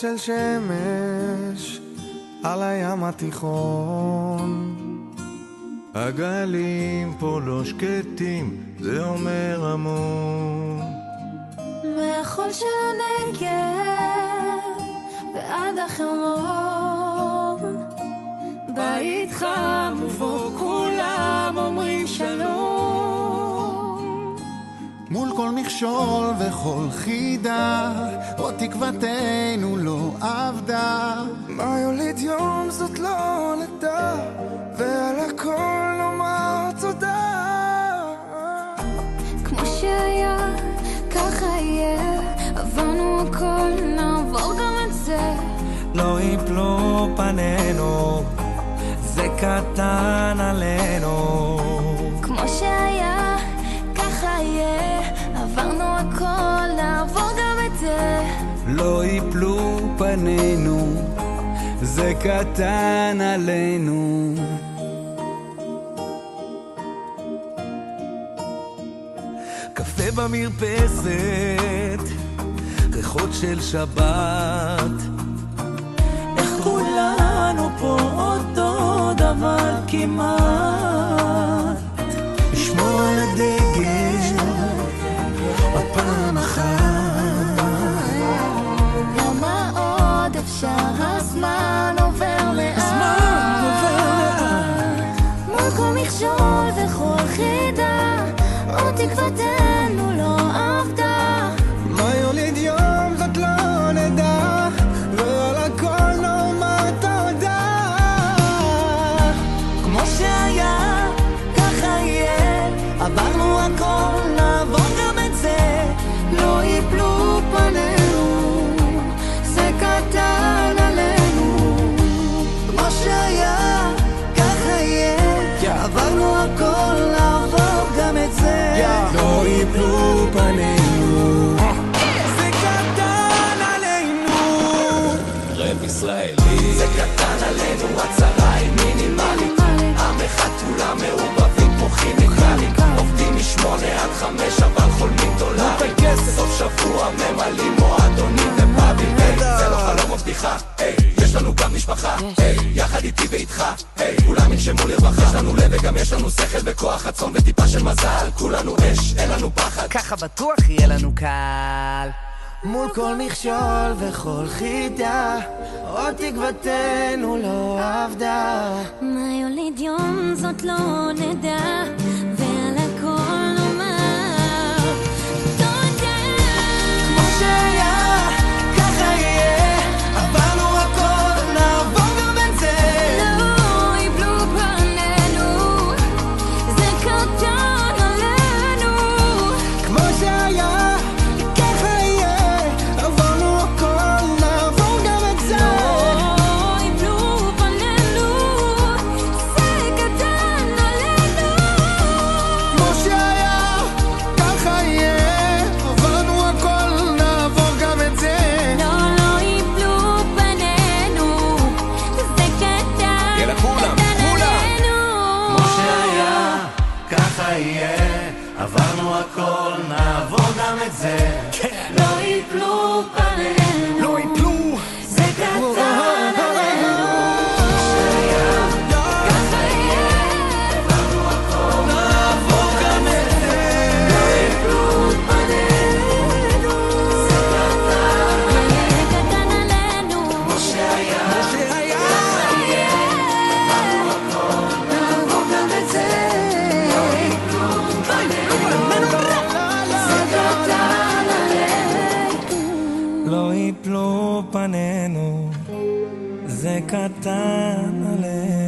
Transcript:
של שמש על הים התיכון. הגלים פה לא שקטים, זה אומר המון. מהחול של הנגב ועד החרמון, בית חם ובו כולם אומרים שלום. מול כל מכשול וכל חידה, עוד תקוותנו לא עבדה. מה יוליד יום זאת לא נדע, ועל הכל נאמר תודה. כמו שהיה ככה יהיה, עברנו הכל נעבור גם את זה. לא יפלו פנינו, זה קטן עלינו. כמו שהיה ככה יהיה, עברנו הכל נעבור גם את זה. לא יפלו פנינו, זה קטן עלינו. קפה במרפסת, ריחות של שבת, איך כולנו פה אותו דבר כמעט. לשמור על הדגל עוד פעם אחת. כמה עוד אפשר, הזמן עובר לאט. מול כל מכשול וכל חידה, עוד תקוותנו לא עבדה. מה יוליד יום זאת לא נדע, ועל הכל נאמר תודה. כמו שהיה ככה יהיה, עברנו הכל נעבור גם את זה. לא יפלו פנינו, זה קטן עלינו. כמו שהיה ככה יהיה, עברנו הכל נעבור גם את זה. לא יפלו פנינו, זה קטן עלינו. רב ישראלי, זה קטן עלינו, הצרה היא מינימלית. עם אחד כולם מעורבבים כמו כימיקלים, עובדים מ8 עד 5 אבל חולמים דולרים. סוף שבוע ממלאים מועדונים ופאבים. זה לא חלום או בדיחה, יש לנו גם משפחה, יחד איתי ואיתך, כולם ינשמו לרווחה. יש לנו לב וגם יש לנו שכל וכוח רצון וטיפה של מזל. כולנו אש, אין לנו פחד, ככה בטוח יהיה לנו קל. מול כל מכשול וכל חידה, עוד תקוותנו לא עבדה. מה יוליד יום זאת לא נדע, ועל הכל נאמר תודה. כמו שהיה ככה יהיה, עברנו הכל נעבור גם את זה. לא יפלו פנינו, זה קטן עלינו. כמו שהיה ככה יהיה, עברנו הכל נעבור גם את זה. לא יפלו פנינו, זה קטן עלינו. כמו שהיה ככה יהיה, עברנו הכל נעבור גם את זה. לא יפלו פנינו, זה קטן עלינו. כמו שהיה ככה יהיה, עברנו הכל נעבור גם את זה. לא יפלו פנינו, לא יפלו, זה קטן עלינו. ככה יהיה, עברנו הכל נעבור גם את זה. לא יפלו פנינו, זה קטן עלינו. כמו שהיה נעבור גם את זה. לא יפלו פנינו, זה קטן עלינו. לא יפלו פנינו, זה קטן עלינו.